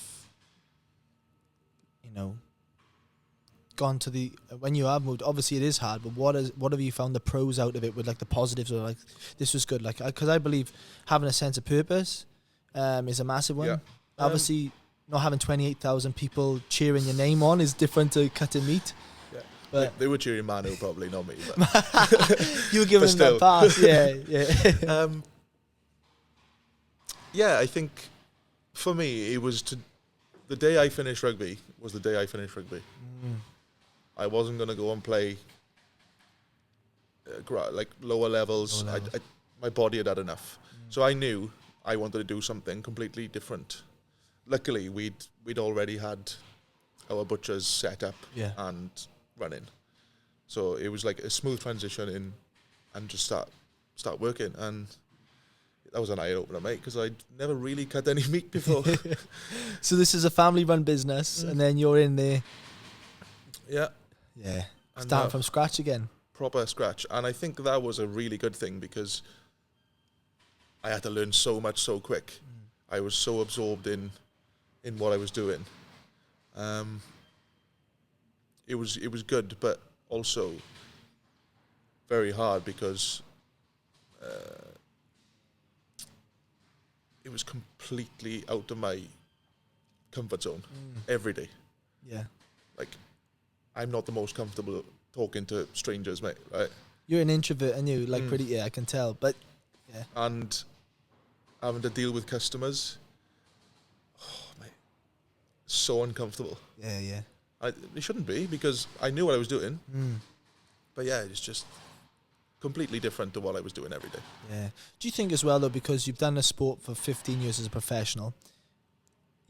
gone to the, when you have moved, obviously it is hard, but what have you found the pros out of it, with like the positives, or like this was good, like, because I believe having a sense of purpose is a massive one. Yeah. Obviously not having 28,000 people cheering your name on is different to cutting meat. Yeah, but they were cheering Manu, probably not me. But you were giving them that pass. Yeah. Yeah, I think for me it was the day I finished rugby was the day I finished rugby. I wasn't going to go and play like lower levels. My body had had enough. So I knew I wanted to do something completely different. Luckily, we'd already had our butchers set up and running. So it was like a smooth transition in and just start working. And that was an eye-opener, mate, because I'd never really cut any meat before. So this is a family-run business, and then you're in there. Yeah. Yeah. Starting from scratch again. Proper scratch. And I think that was a really good thing, because I had to learn so much so quick. I was so absorbed in what I was doing. It was good, but also very hard, because it was completely out of my comfort zone every day. Yeah. Like, I'm not the most comfortable talking to strangers, mate, right? You're an introvert, and you like pretty, I can tell, but yeah. And having to deal with customers, mate, so uncomfortable. Yeah. It shouldn't be, because I knew what I was doing. But yeah, it's just completely different to what I was doing every day. Yeah. Do you think as well, though, because you've done a sport for 15 years as a professional,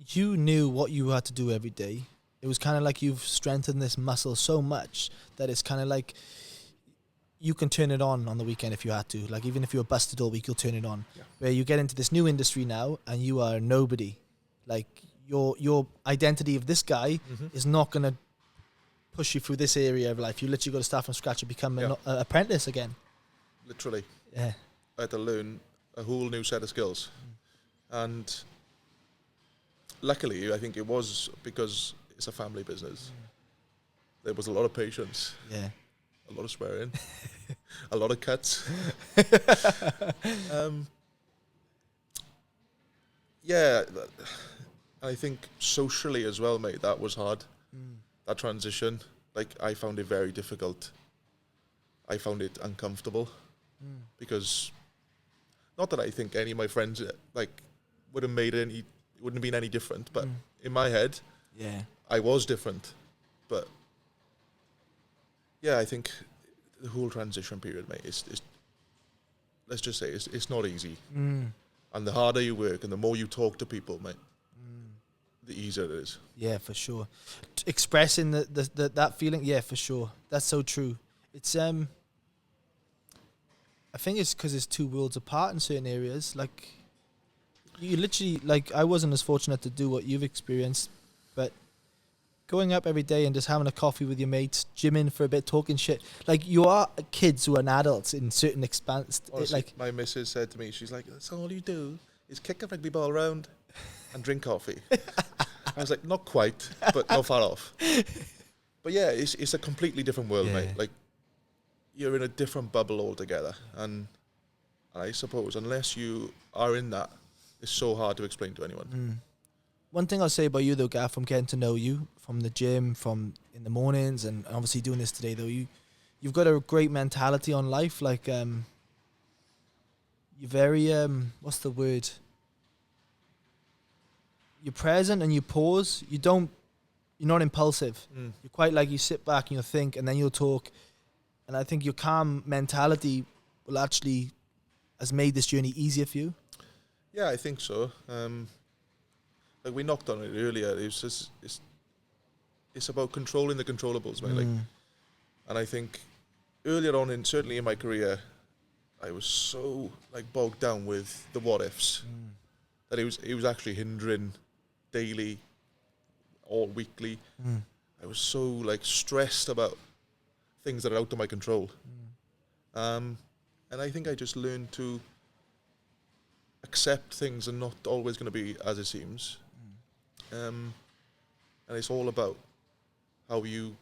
you knew what you had to do every day? It was kind of like you've strengthened this muscle so much that it's kind of like you can turn it on the weekend if you had to. Like, even if you were busted all week, you'll turn it on. Yeah. Where you get into this new industry now and you are nobody. Like, your identity of this guy is not going to push you through this area of life. You literally got to start from scratch and become an apprentice again. Literally. Yeah. I had to learn a whole new set of skills. And luckily, I think it was because it's a family business. There was a lot of patience. Yeah. A lot of swearing. A lot of cuts. Yeah. I think socially as well, mate, that was hard. That transition. Like, I found it very difficult. I found it uncomfortable. Because, not that I think any of my friends, like, wouldn't have been any different, but in my head, I was different. But yeah, I think the whole transition period, mate, is let's just say it's not easy. And the harder you work and the more you talk to people, mate, the easier it is. Yeah, for sure. Expressing that feeling, yeah, for sure. That's so true. It's I think it's because it's two worlds apart in certain areas. Like, you literally, like, I wasn't as fortunate to do what you've experienced, but going up every day and just having a coffee with your mates, gymming for a bit, talking shit. Like, you are kids who are adults in certain expanse. Honestly, like, my missus said to me, she's like, that's all you do is kick a rugby ball around and drink coffee. I was like, not quite, but not far off. But yeah, it's a completely different world, mate. Like, you're in a different bubble altogether. And I suppose unless you are in that, it's so hard to explain to anyone. One thing I'll say about you, though, Gav, from getting to know you, from the gym, from in the mornings, and obviously doing this today, though, you've got a great mentality on life. Like, you're very, what's the word? You're present and you pause. You're not impulsive. You're quite like, you sit back and you'll think, and then you'll talk. And I think your calm mentality will actually has made this journey easier for you. Yeah, I think so. Like, we knocked on it earlier. It's about controlling the controllables, mate. Like, and I think earlier on, certainly in my career, I was so like bogged down with the what ifs that it was actually hindering daily or weekly. I was so like stressed about things that are out of my control. And I think I just learned to accept things are not always going to be as it seems. And it's all about how you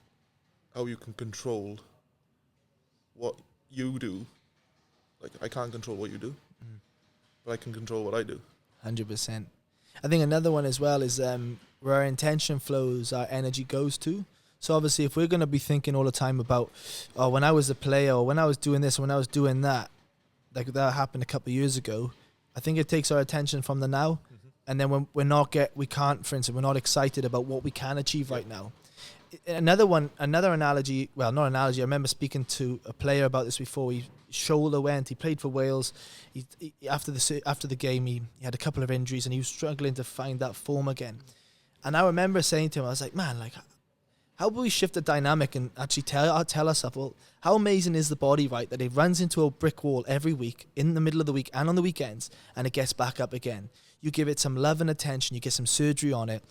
can control what you do. Like, I can't control what you do, but I can control what I do. 100%. I think another one as well is where our intention flows, our energy goes to. So obviously, if we're going to be thinking all the time about, oh, when I was a player, or when I was doing this, or when I was doing that, like that happened a couple of years ago, I think it takes our attention from the now. And then when we're not we're not excited about what we can achieve right now. Another analogy, well, not analogy, I remember speaking to a player about this before. He shoulder went, he played for Wales. He after the game, he had a couple of injuries and he was struggling to find that form again. And I remember saying to him, I was like, man, like, how about we shift the dynamic and actually tell ourselves, well, how amazing is the body, right, that it runs into a brick wall every week, in the middle of the week and on the weekends, and it gets back up again. You give it some love and attention, you get some surgery on it,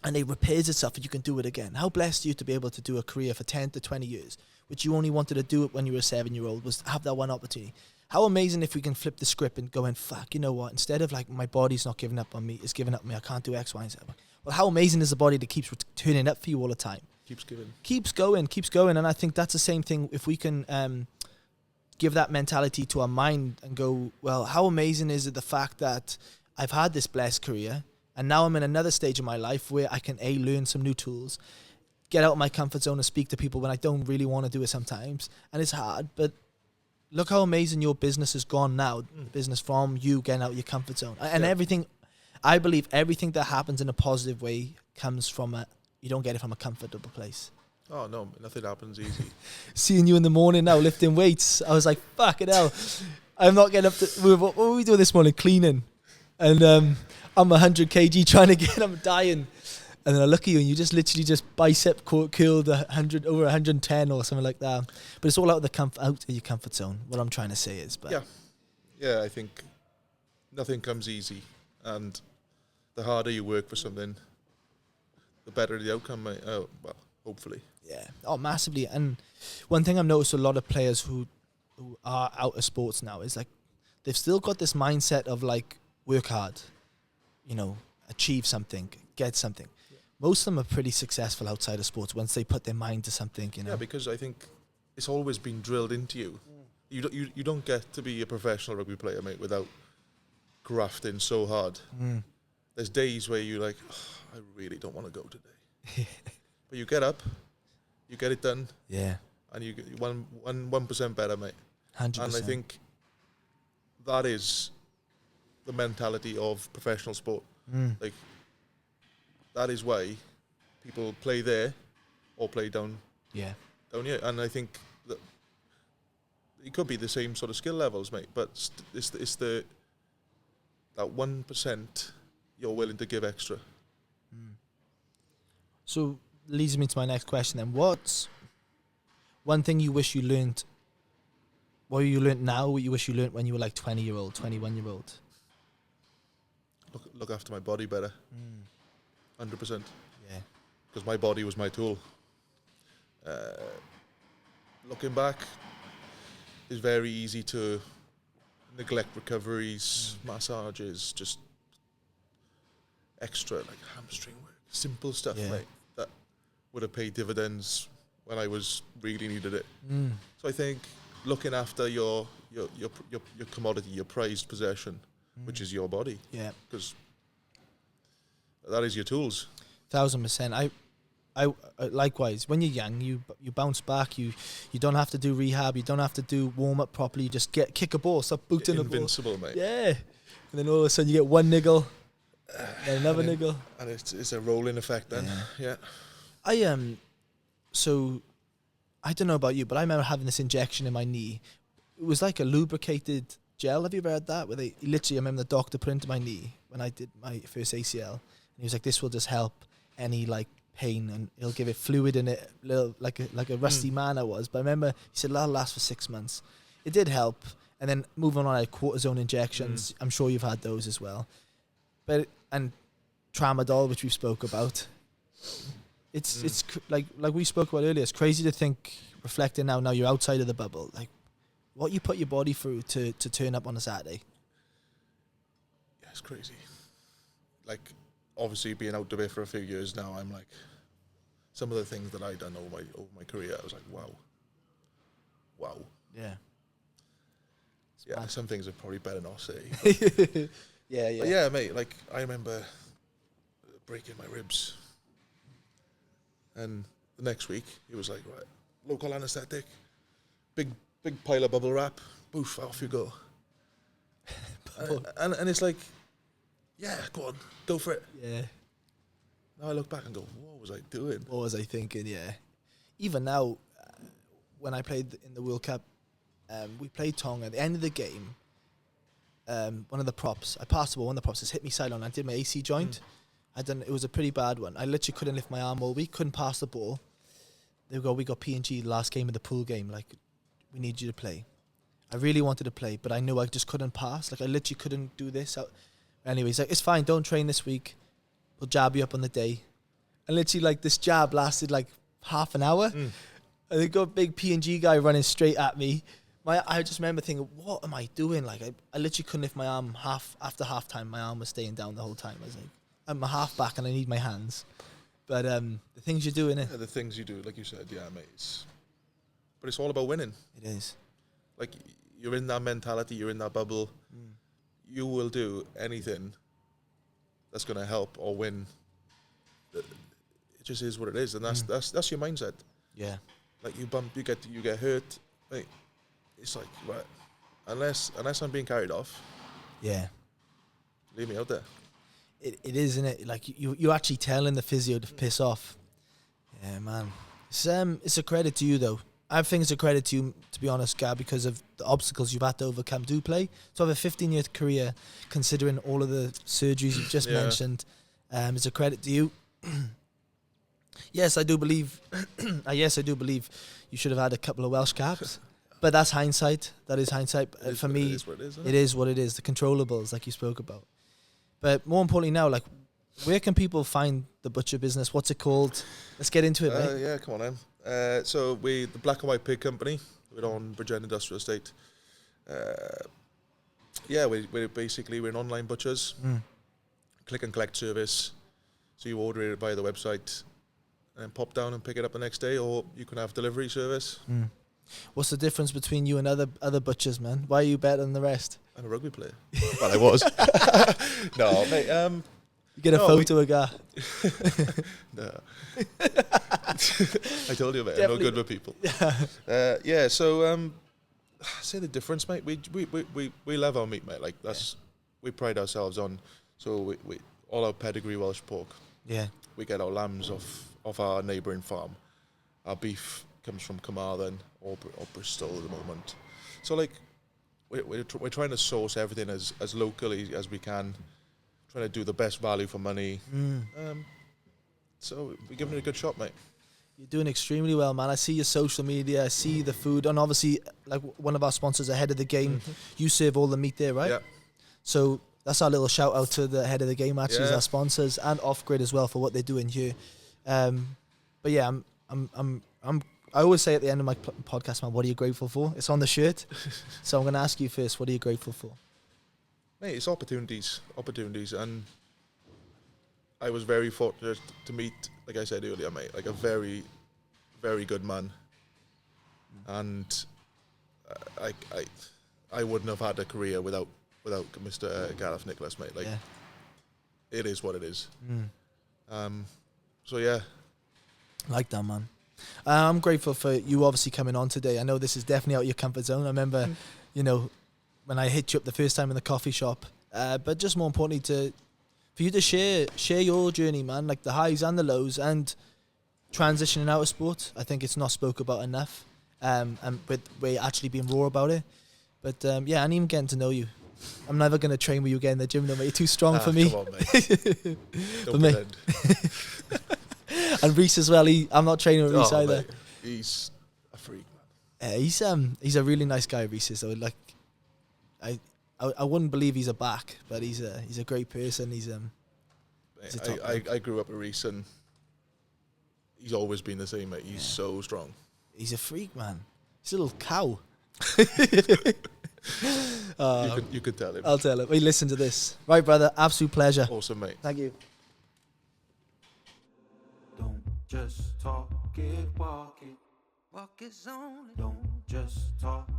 and it repairs itself and you can do it again. How blessed are you to be able to do a career for 10 to 20 years, which you only wanted to do it when you were a 7-year-old, was have that one opportunity. How amazing if we can flip the script and go and fuck, you know what, instead of like my body's not giving up on me, it's giving up on me, I can't do X, Y, and Z. Well, how amazing is the body that keeps turning up for you all the time? Keeps going. And I think that's the same thing if we can give that mentality to our mind and go, well, how amazing is it the fact that I've had this blessed career and now I'm in another stage of my life where I can learn some new tools, get out of my comfort zone and speak to people when I don't really want to do it sometimes. And it's hard, but look how amazing your business has gone now. Business from you getting out of your comfort zone. And everything, I believe everything that happens in a positive way comes from you don't get it from a comfortable place. Oh, no, nothing happens easy. Seeing you in the morning now lifting weights, I was like, fuck it hell. I'm not getting up to... What were we doing this morning? Cleaning. And I'm 100 kg trying to get... I'm dying. And then I look at you and you just literally just bicep curled 100 over 110 or something like that. But it's all out of your comfort zone. What I'm trying to say is... But Yeah, I think nothing comes easy. And the harder you work for something, the better the outcome, well, hopefully. Yeah. Oh, massively. And one thing I've noticed a lot of players who are out of sports now is like they've still got this mindset of like work hard, you know, achieve something, get something. Yeah. Most of them are pretty successful outside of sports once they put their mind to something, you know. Yeah, because I think it's always been drilled into you. You don't get to be a professional rugby player, mate, without grafting so hard. There's days where you're like, I really don't want to go today. But you get up, you get it done. Yeah. And you get 1% better, mate. 100%. And I think that is the mentality of professional sport. Like, that is why people play there or play down here. And I think that it could be the same sort of skill levels, mate, but it's that 1% you're willing to give extra. So leads me to my next question then. What's one thing you wish you learned? What you learned now, what you wish you learned when you were like 20-year-old, 21-year-old? Look after my body better. 100%. Yeah. Because my body was my tool. Looking back, it's very easy to neglect recoveries, massages, just extra like hamstring work, simple stuff, mate, that would have paid dividends when I was really needed it. So I think looking after your commodity, your prized possession, which is your body, because that is your tools. 1,000%. I likewise. When you're young, you bounce back. You don't have to do rehab. You don't have to do warm up properly. You just kick a ball, stop booting a ball. Invincible, mate. Yeah. And then all of a sudden you get one niggle, then another niggle, and it's a rolling effect. Then, So I don't know about you, but I remember having this injection in my knee. It was like a lubricated gel. Have you ever heard that? Where they literally, I remember the doctor put it into my knee when I did my first ACL, and he was like, "This will just help any like pain, and it'll give it fluid in it, little like a rusty man I was." But I remember he said that'll last for 6 months. It did help, and then moving on, I had cortisone injections. I'm sure you've had those as well, and tramadol, which we spoke about. It's like we spoke about earlier. It's crazy to think reflecting now you're outside of the bubble, like what you put your body through to turn up on a Saturday. Yeah, it's crazy. Like, obviously being out of it for a few years now, I'm like, some of the things that I've done over my career, I was like, wow. Yeah. Yeah, some things are probably better not say. Yeah. But yeah, mate, like, I remember breaking my ribs. And the next week, it was like, right, local anaesthetic, big pile of bubble wrap, boof, off you go. and it's like, yeah, go on, go for it. Yeah. Now I look back and go, what was I doing? What was I thinking? Yeah. Even now, when I played in the World Cup, we played Tonga. At the end of the game, one of the props, I passed the ball, one of the props just hit me sideline. I did my AC joint. It was a pretty bad one. I literally couldn't lift my arm all week, couldn't pass the ball. They go, we got P&G the last game of the pool game. Like, we need you to play. I really wanted to play, but I knew I just couldn't pass. Like, I literally couldn't do this. Anyways, like, it's fine, don't train this week. We'll jab you up on the day. And literally, like, this jab lasted like half an hour. And they got a big P&G guy running straight at me. I just remember thinking, what am I doing? Like, I literally couldn't lift my arm after half time. My arm was staying down the whole time. I was like, I'm a half back and I need my hands. But the things you do, innit? Yeah, the things you do, like you said, yeah, mate. But it's all about winning. It is. Like, you're in that mentality, you're in that bubble. You will do anything that's going to help or win. It just is what it is, and that's your mindset. Yeah. Like, you bump, you get hurt. Like, it's like, right, unless I'm being carried off. Yeah. Leave me out there. It is, isn't it? Like, you're actually telling the physio to piss off. Yeah, man. It's a credit to you, though. I think it's a credit to you, to be honest, Gab, because of the obstacles you've had to overcome to play. So have a 15-year career, considering all of the surgeries you've just mentioned. It's a credit to you. Yes, I do believe. Yes, I do believe you should have had a couple of Welsh caps. But that's hindsight. That is hindsight. For me, it is what it is. It is what it is. The controllables, like you spoke about. But more importantly now, like, where can people find the butcher business? What's it called? Let's get into it, mate. Yeah, come on, then. So the Black and White Pig Company, we're on Bridgend Industrial Estate. We're an online butchers. Click and collect service. So you order it via the website and pop down and pick it up the next day, or you can have delivery service. What's the difference between you and other butchers, man? Why are you better than the rest? I'm a rugby player. Well, I was. No, mate. You get a photo of guy. No. I told you, mate. I'm no good with people. So say the difference, mate. We love our meat, mate. Like, we pride ourselves on. So we all our pedigree Welsh pork. Yeah. We get our lambs off our neighbouring farm. Our beef comes from Carmarthen or Bristol at the moment. So, like, we're trying to source everything as locally as we can, trying to do the best value for money. So we're giving it a good shot, mate. You're doing extremely well, man. I see your social media, I see the food, and obviously, like, one of our sponsors, Ahead of the Game, you serve all the meat there, right? Yeah. So that's our little shout out to the Ahead of the Game, actually, our sponsors, and Off Grid as well for what they're doing here. But yeah, I always say at the end of my podcast, man, what are you grateful for? It's on the shirt. So I'm going to ask you first, what are you grateful for? Mate, it's opportunities, and I was very fortunate to meet, like I said earlier, mate, like a very, very good man, and I wouldn't have had a career without Mr. Gareth Nicholas, mate. Like, it is what it is. So yeah, like that, man. I'm grateful for you obviously coming on today. I know this is definitely out of your comfort zone. I remember, when I hit you up the first time in the coffee shop. But just more importantly, for you to share your journey, man, like the highs and the lows, and transitioning out of sport. I think it's not spoke about enough. And we're actually being raw about it. But and even getting to know you. I'm never going to train with you again in the gym, though, mate. You're too strong for me. Come on, mate. Don't pretend. And Reese as well. I'm not training with Reese either. Mate. He's a freak, man. He's a really nice guy, Reese. So like, I wouldn't believe he's a back, but he's a great person. He's a top I grew up with Reese, and he's always been the same, mate. He's so strong. He's a freak, man. He's a little cow. You could tell him. I'll tell him. We listen to this. Right, brother. Absolute pleasure. Awesome, mate. Thank you. Don't just talk it, walk it. Walk it only. Don't just talk